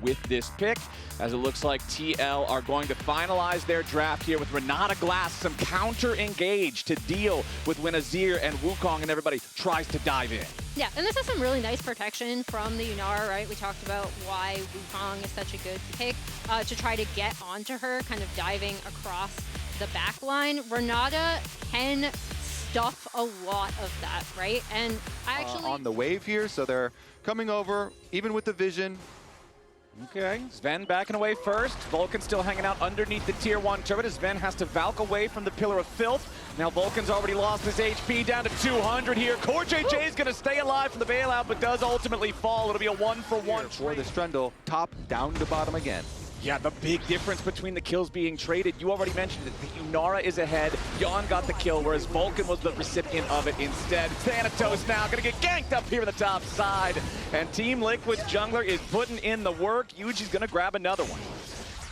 with this pick, as it looks like TL are going to finalize their draft here with Renata Glass, some counter-engage to deal with when Azir and Wukong and everybody tries to dive in. Yeah, and this is some really nice protection from the Yunara, right? We talked about why Wukong is such a good pick to try to get onto her, kind of diving across the back line. Renata can stuff a lot of that, right? And I actually... on the wave here, so they're coming over, even with the vision. Okay, Sven backing away first. Vulcan still hanging out underneath the tier 1 turret as Sven has to Valk away from the Pillar of Filth. Now Vulcan's already lost his HP down to 200 here. Core JJ is going to stay alive for the bailout, but does ultimately fall. It'll be a 1-for-1 for the Strundle, top down to bottom again. Yeah, the big difference between the kills being traded, you already mentioned it. The Yunara is ahead. Yon got the kill, whereas Vulcan was the recipient of it instead. Thanatos now going to get ganked up here on the top side. And Team Liquid's jungler is putting in the work. Yuji's going to grab another one.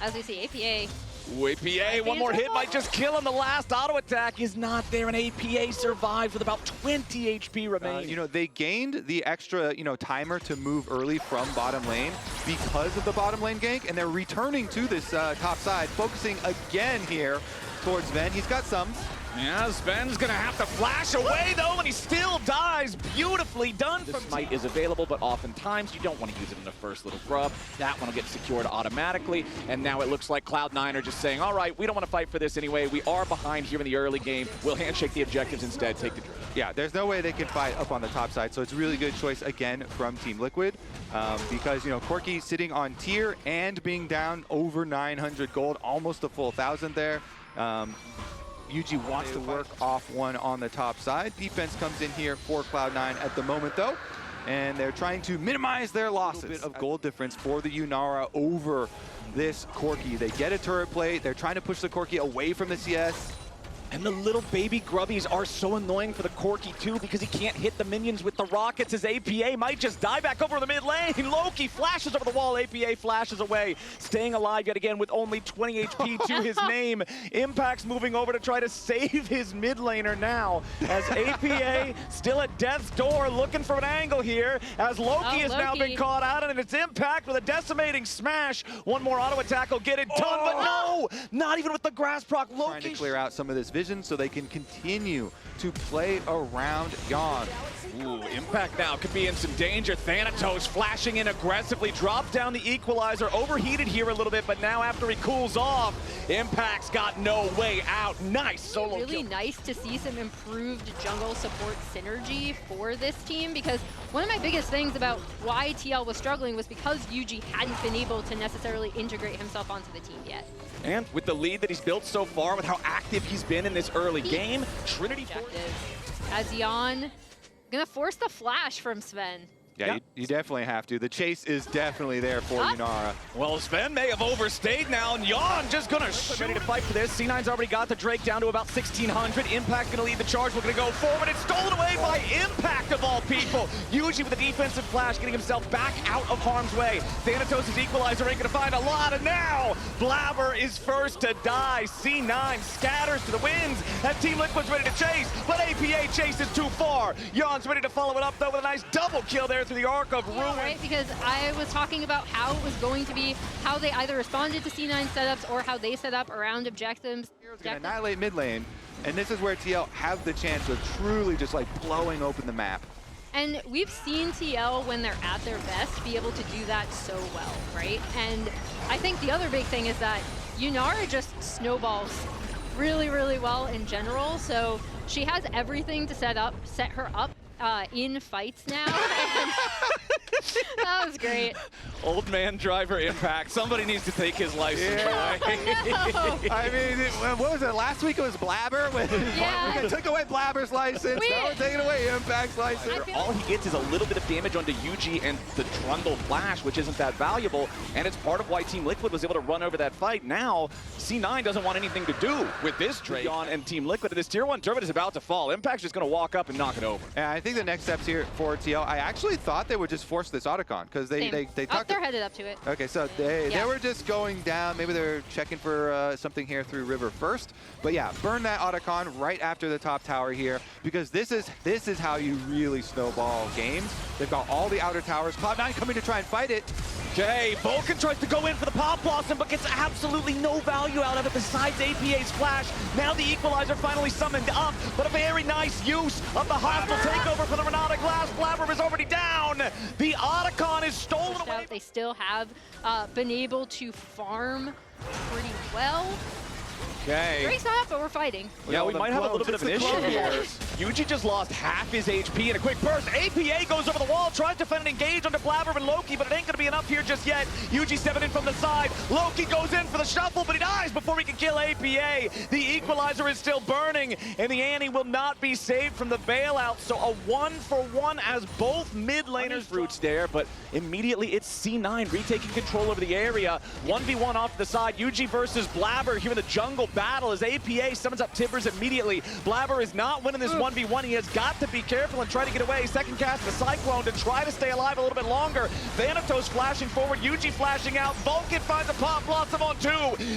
As we see, APA. Ooh, APA, one more hit might just kill him. The last auto attack is not there, and APA survived with about 20 HP remaining. You know, they gained the extra, timer to move early from bottom lane because of the bottom lane gank, and they're returning to this top side, focusing again here towards Sven. He's got some. Yeah, Sven's gonna have to flash away though, and he still dies. Beautifully done. The smite is available, but oftentimes you don't want to use it in the first little grub. That one will get secured automatically, and now it looks like Cloud9 are just saying, all right, we don't want to fight for this anyway. We are behind here in the early game. We'll handshake the objectives instead, take the drift. Yeah, there's no way they can fight up on the top side, so it's a really good choice again from Team Liquid because, Corki sitting on tier and being down over 900 gold, almost a full 1,000 there. Yuji wants to work off one on the top side. Defense comes in here for Cloud9 at the moment, though, and they're trying to minimize their losses. A bit of gold difference for the Yunara over this Corki. They get a turret play. They're trying to push the Corki away from the CS. And the little baby grubbies are so annoying for the Corki too because he can't hit the minions with the rockets. His APA might just die back over the mid lane. Loki flashes over the wall. APA flashes away, staying alive yet again with only 20 HP to his name. Impact's moving over to try to save his mid laner now as APA still at death's door looking for an angle here as Loki has now been caught out, and it's Impact with a decimating smash. One more auto attack will get it done, but no! Not even with the grass proc. Loki trying to clear out some of this vision so they can continue to play around Yon. Ooh, Impact now could be in some danger. Thanatos flashing in aggressively, dropped down the equalizer, overheated here a little bit, but now after he cools off, Impact's got no way out. Nice solo kill. Really nice to see some improved jungle support synergy for this team, because one of my biggest things about why TL was struggling was because Yuji hadn't been able to necessarily integrate himself onto the team yet. And with the lead that he's built so far, with how active he's been in this early game, Trinity as Yon gonna force the flash from Sven. Yeah, you definitely have to. The chase is definitely there for Yunara. Well, Sven may have overstayed now, and Yon just gonna shoot. Ready to fight for this. C9's already got the Drake down to about 1,600. Impact's gonna lead the charge. We're gonna go forward. It's stolen away by Impact of all people. Yuji with a defensive flash, getting himself back out of harm's way. Thanatos' equalizer ain't gonna find a lot, and now Blabber is first to die. C9 scatters to the winds, and Team Liquid's ready to chase, but APA chases too far. Yon's ready to follow it up, though, with a nice double kill there through the arc of ruin. Right, because I was talking about how it was going to be, how they either responded to C9 setups or how they set up around objectives. Hero's gonna annihilate mid lane, and this is where TL have the chance of truly just like blowing open the map. And we've seen TL, when they're at their best, be able to do that so well, right? And I think the other big thing is that Yunara just snowballs really, really well in general, so she has everything to set her up in fights now. That was great. Old man driver Impact. Somebody needs to take his license away. I mean, what was it? Last week it was Blabber. Yeah. We took away Blabber's license. Now we're taking away Impact's license. All he gets is a little bit of damage onto Yuji and the Trundle Flash, which isn't that valuable, and it's part of why Team Liquid was able to run over that fight. Now, C9 doesn't want anything to do with this Drake on and Team Liquid. This Tier 1 turret is about to fall. Impact's just going to walk up and knock it over. And I think the next steps here for TL, I actually thought they would just force this Autocon, because they talked. They're headed up to it. Okay, so they were just going down. Maybe they're checking for something here through River first. But yeah, burn that Autocon right after the top tower here, because this is how you really snowball games. They've got all the outer towers. Cloud9 coming to try and fight it. Okay, Vulcan tries to go in for the Pop Blossom, but gets absolutely no value out of it besides APA's flash. Now the Equalizer finally summoned up, but a very nice use of the hostile takeover for the Renata Glass. Blabber is already down. The Otacon is stolen away. They still have been able to farm pretty well. Okay. Grace not, but we're fighting. Yeah, we might have a little bit of an issue here. Yuji just lost half his HP in a quick burst. APA goes over the wall, tries to find an engage onto Blabber and Loki, but it ain't gonna be enough here just yet. Yuji stepping in from the side. Loki goes in for the shuffle, but he dies before he can kill APA. The Equalizer is still burning, and the Annie will not be saved from the bailout. So a 1-for-1 as both mid laners roots there, but immediately it's C9 retaking control over the area. 1v1 off to the side. Yuji versus Blabber here in the jungle battle as APA summons up Tibbers immediately. Blabber is not winning this 1v1. He has got to be careful and try to get away. Second cast the Cyclone to try to stay alive a little bit longer. Thanatos flashing forward, Yuji flashing out. Vulcan finds a Pop Blossom on 2,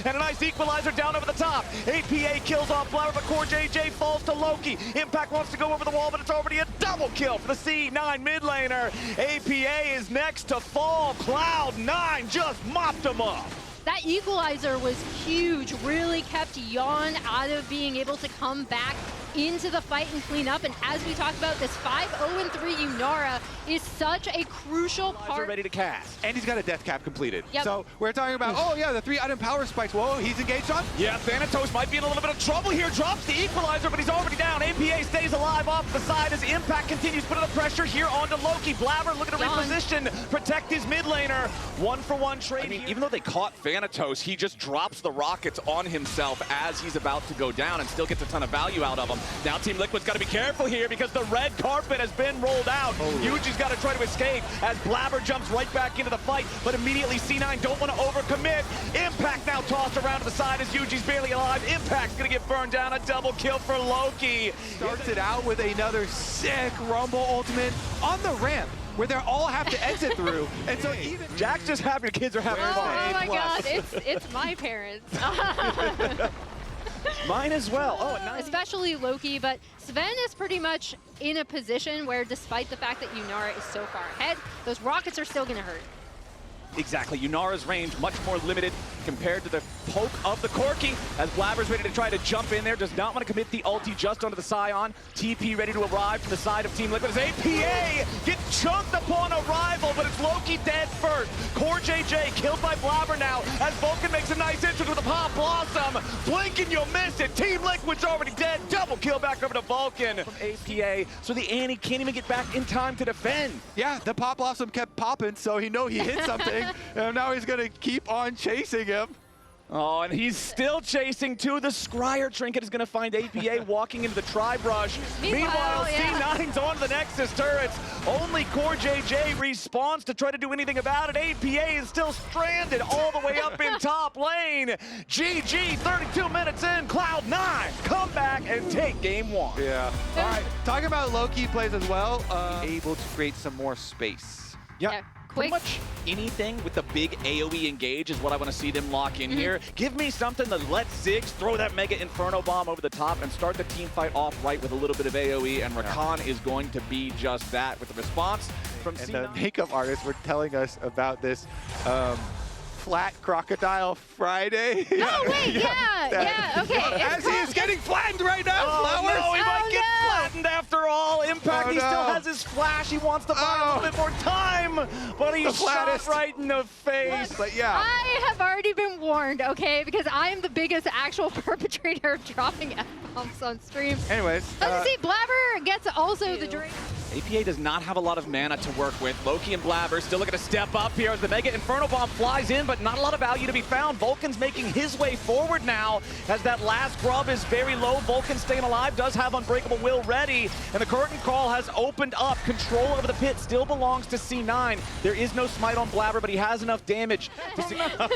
and a nice Equalizer down over the top. APA kills off Blabber, but Core JJ falls to Loki. Impact wants to go over the wall, but it's already a double kill for the C9 mid laner. APA is next to fall. Cloud9 just mopped him up. That Equalizer was huge, really kept Yawn out of being able to come back into the fight and clean up. And as we talked about, this 5-0-3 Yunara is such a crucial part. Ready to cast. And he's got a death cap completed. Yep. So we're talking about, oh yeah, the 3 item power spikes. Whoa, he's engaged on? Yeah, Thanatos might be in a little bit of trouble here. Drops the Equalizer, but he's already down. APA stays alive off the side as Impact continues putting the pressure here onto Loki. Blabber looking to reposition, protect his mid laner. 1-for-1 trade. I mean, even though they caught Thanatos, he just drops the rockets on himself as he's about to go down and still gets a ton of value out of them. Now Team Liquid's got to be careful here because the red carpet has been rolled out. Yuji's got to try to escape as Blabber jumps right back into the fight, but immediately C9 don't want to overcommit. Impact now tossed around to the side as Yuji's barely alive. Impact's going to get burned down. A double kill for Loki. Starts it out with another sick Rumble ultimate on the ramp, where they all have to exit through. And so even Jack's just happy your kids are having fun. Oh my God, it's my parents. Mine as well. Oh, nice. Especially Loki, but Sven is pretty much in a position where despite the fact that Yunara is so far ahead, those rockets are still gonna hurt. Exactly. Yunara's range much more limited compared to the poke of the Corki as Blabber's ready to try to jump in there. Does not want to commit the ulti just onto the Scion. TP ready to arrive from the side of Team Liquid as APA gets chunked upon arrival, but it's Loki dead first. Core JJ killed by Blabber now as Vulcan makes a nice entrance with a Pop Blossom. Blink and you'll miss it. Team Liquid's already dead. Double kill back over to Vulcan from APA. So the Annie can't even get back in time to defend. yeah, the Pop Blossom kept popping, so he know he hit something. And now he's going to keep on chasing him. Oh, and he's still chasing too. The Scryer Trinket is going to find APA walking into the Tri-Brush. Meanwhile, C9's on the Nexus turrets. Only Core JJ responds to try to do anything about it. APA is still stranded all the way up in top lane. GG, 32 minutes in. Cloud9 come back and take game 1. Yeah. All right, talking about low-key plays as well, able to create some more space. Yeah. Pretty much anything with the big AoE engage is what I want to see them lock in here. Give me something to let Ziggs throw that Mega Inferno Bomb over the top and start the team fight off right with a little bit of AoE, and Rakan is going to be just that with the response from And C9. the makeup artists were telling us about this flat crocodile Friday. Oh, wait, yeah, okay. As he is getting flattened right now, Oh, Flowers. no, he might get flattened after all. Impact, he still has his flash. He wants to buy a little bit more time, but he's shot right in the face. But yeah. I have already been warned, okay, because I am the biggest actual perpetrator of dropping F-bombs on stream. Anyways. See, Blabber gets also the Drake. APA does not have a lot of mana to work with. Loki and Blabber still looking to step up here as the Mega Inferno Bomb flies in, but not a lot of value to be found. Vulcan's making his way forward now as that last grub is very low. Vulcan staying alive, does have Unbreakable Will ready, and the curtain call has opened up. Control over the pit still belongs to C9. There is no smite on Blabber, but he has enough damage to see. But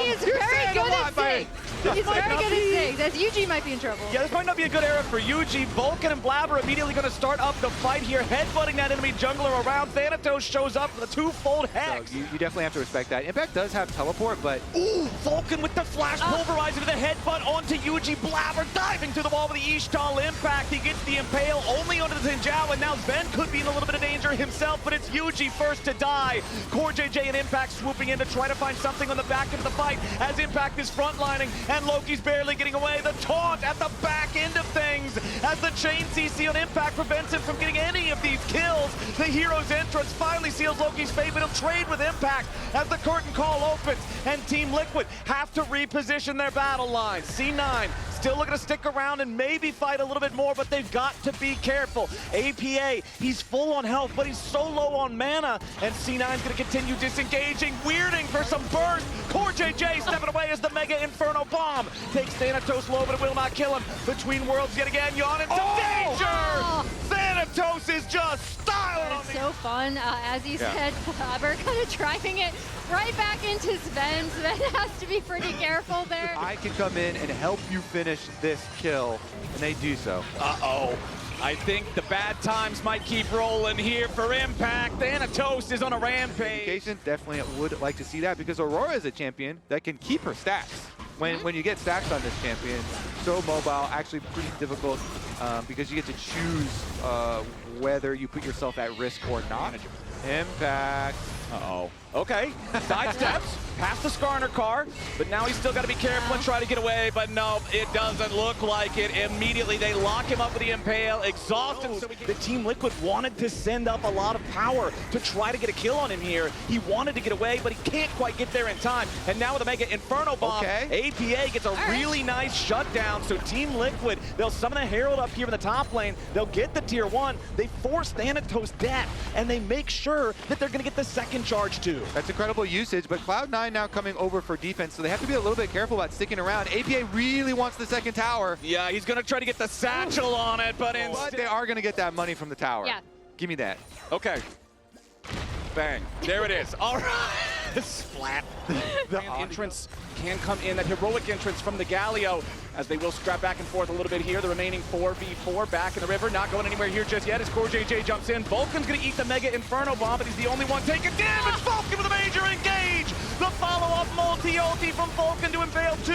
he is very good at Ziggs. He's very good at Ziggs, as Yuji might be in trouble. Yeah, this might not be a good era for Yuji. Vulcan and Blabber immediately going to start up the fight here, headbutting that enemy jungler around. Thanatos shows up with a two-fold hex. So you definitely have to respect that. Impact does have teleport, but... Ooh, Vulcan with the flash pulverizer to the headbutt onto Yuji. Blabber diving through the wall with the Ishtal impact. He gets the impale only onto the Xinjiao, and now Sven could be in a little bit of danger himself, but it's Yuji first to die. CoreJJ and Impact swooping in to try to find something on the back end of the fight as Impact is frontlining, and Loki's barely getting away. The taunt at the back end of things as the chain CC on Impact prevents him from getting any of these kills. The hero's entrance finally seals Loki's fate, but he'll trade with Impact as the curtain call opens, and Team Liquid have to reposition their battle lines. C9 still looking to stick around and maybe fight a little bit more, but they've got to be careful. APA, he's full on health, but he's so low on mana, and C9's gonna continue disengaging, weirding for some burst. CoreJJ stepping away as the Mega Inferno Bomb takes Thanatos low, but it will not kill him. Between worlds yet again, Yawn into danger! Thanatos is just styling on It's so fun, as he said, Blabber kind of driving it right back into Sven. Sven has to be pretty careful there. I can come in and help you finish this kill, and they do so. Uh-oh. I think the bad times might keep rolling here for Impact. Thanatos is on a rampage. Definitely would like to see that because Aurora is a champion that can keep her stacks. When you get stacks on this champion, so mobile, actually pretty difficult because you get to choose whether you put yourself at risk or not. Impact. Uh-oh. Okay, sidesteps, past the Skarner car, but now he's still got to be careful and try to get away, but no, it doesn't look like it. Immediately, they lock him up with the Impale, exhaust him. So the Team Liquid wanted to send up a lot of power to try to get a kill on him here. He wanted to get away, but he can't quite get there in time. And now with a Mega Inferno Bomb, APA gets a really nice shutdown. So Team Liquid, they'll summon a Herald up here in the top lane. They'll get the tier 1. They force Thanatos death, and they make sure that they're going to get the second charge too. That's incredible usage, but Cloud9 now coming over for defense, so they have to be a little bit careful about sticking around. APA really wants the second tower. Yeah, he's going to try to get the satchel on it, but instead... they are going to get that money from the tower. Yeah. Give me that. Okay. Bang. There it is. All right. Splat. The entrance can come in, that heroic entrance from the Galio, as they will scrap back and forth a little bit here. The remaining 4v4 back in the river, not going anywhere here just yet as CoreJJ jumps in. Vulcan's going to eat the Mega Inferno Bomb, but he's the only one taking damage. Vulcan with a major engage. The follow-up multi-ulti from Vulcan to Impale 2,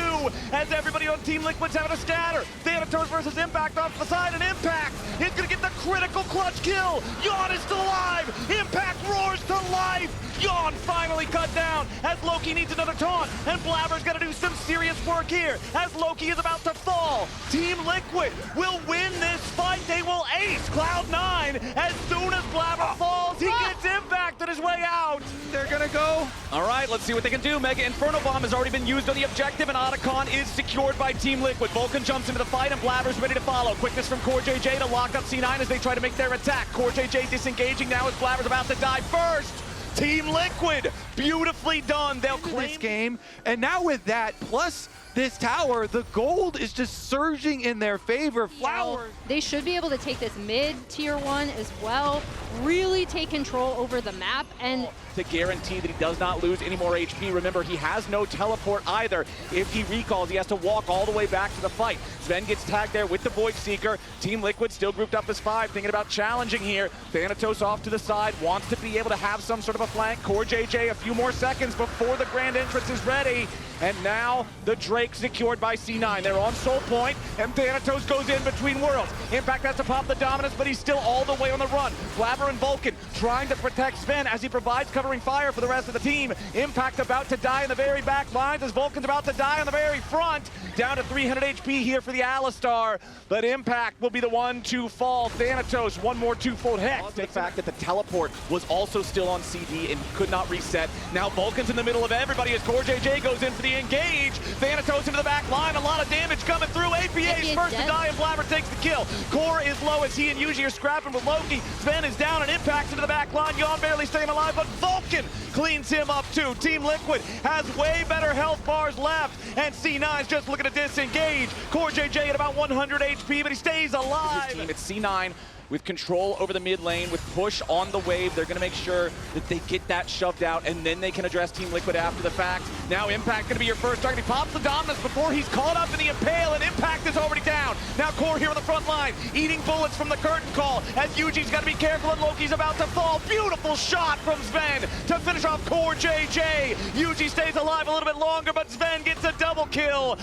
as everybody on Team Liquid's having a scatter. Thanatos versus Impact off the side, and Impact is going to get the critical clutch kill. Yawn is still alive. Impact roars to life. Yawn finally cut down as Loki needs another taunt, and Blabber's got to do some serious work here as Loki is about to fall. Team Liquid will win this fight. They will ace Cloud9 as soon as Blabber falls. He gets Impact on his way out. They're going to go. All right, let's see what they can do. Mega Inferno Bomb has already been used on the objective, and Otacon is secured by Team Liquid. Vulcan jumps into the fight, and Blabber's ready to follow. Quickness from CoreJJ to lock up C9 as they try to make their attack. CoreJJ disengaging now as Blabber's about to die first. Team Liquid, beautifully done. They'll claim this game, and now with that, plus this tower, the gold is just surging in their favor. Flowers. They should be able to take this mid tier 1 as well, really take control over the map, and to guarantee that he does not lose any more HP. Remember, he has no teleport either. If he recalls, he has to walk all the way back to the fight. Sven gets tagged there with the Void Seeker. Team Liquid still grouped up as 5, thinking about challenging here. Thanatos off to the side, wants to be able to have some sort of a flank. CoreJJ a few more seconds before the grand entrance is ready. And now the Drake secured by C9. They're on Soul Point, and Thanatos goes in between worlds. Impact has to pop the dominance, but he's still all the way on the run. Blabber and Vulcan trying to protect Sven as he provides covering fire for the rest of the team. Impact about to die in the very back lines as Vulcan's about to die on the very front. Down to 300 HP here for the Alistar, but Impact will be the one to fall. Thanatos, one more two-fold hex. The fact that the teleport was also still on CD and could not reset. Now Vulcan's in the middle of everybody as CoreJJ goes in for the engage. Thanatos into the back line, a lot of damage coming through. APA is first to die and Blabber takes the kill. Core is low as he and Yuji are scrapping with Loki. Sven is down and Impact into the back line. Yawn barely staying alive, but Vulcan cleans him up too. Team Liquid has way better health bars left, and C9's just looking to disengage. CoreJJ at about 100 HP, but he stays alive. It's C9 with control over the mid lane, with push on the wave. They're going to make sure that they get that shoved out, and then they can address Team Liquid after the fact. Now Impact going to be your first target. He pops the dominance before he's caught up in the Impale, and Impact is already down. Now Core here on the front line, eating bullets from the curtain call, as Yuji's got to be careful, and Loki's about to fall. Beautiful shot from Sven to finish off Core JJ. Yuji stays alive a little bit longer, but Sven gets a double kill.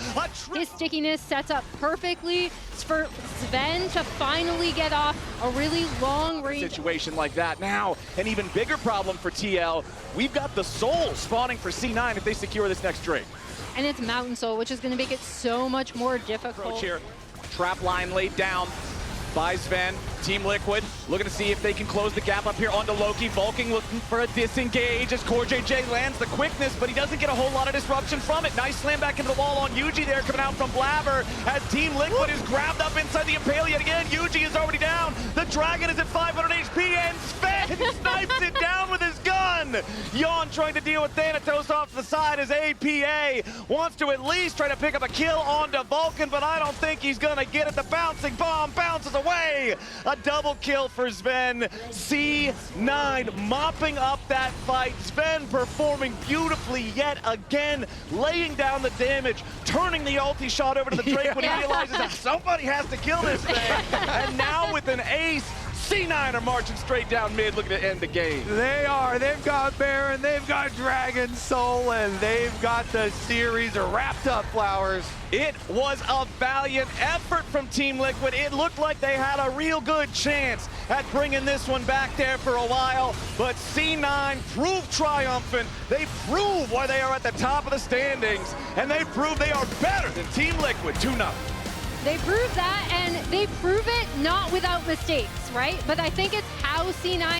His stickiness sets up perfectly for Sven to finally get off a really long range situation like that. Now, an even bigger problem for TL. We've got the Soul spawning for C9 if they secure this next drink. And it's Mountain Soul, which is going to make it so much more difficult. Approach here. Trap line laid down by Sven. Team Liquid looking to see if they can close the gap up here onto Loki. Vulcan looking for a disengage as Core JJ lands the quickness, but he doesn't get a whole lot of disruption from it. Nice slam back into the wall on Yuji there, coming out from Blabber as Team Liquid is grabbed up inside the Impale yet again. Yuji is already down. The Dragon is at 500 HP, and Sven snipes it down with his gun. Yawn trying to deal with Thanatos off the side as APA wants to at least try to pick up a kill onto Vulcan, but I don't think he's gonna get it. The bouncing bomb bounces away. A double kill for Sven. C9 mopping up that fight. Sven performing beautifully yet again, laying down the damage, turning the ulti shot over to the Drake when he realizes that somebody has to kill this thing. And now with an ace, C9 are marching straight down mid, looking to end the game. They are. They've got Baron, they've got Dragon Soul, and they've got the series wrapped up, Flowers. It was a valiant effort from Team Liquid. It looked like they had a real good chance at bringing this one back there for a while, but C9 proved triumphant. They prove why they are at the top of the standings, and they prove they are better than Team Liquid 2-0. They prove that, and they prove it not without mistakes, right? But I think it's how C9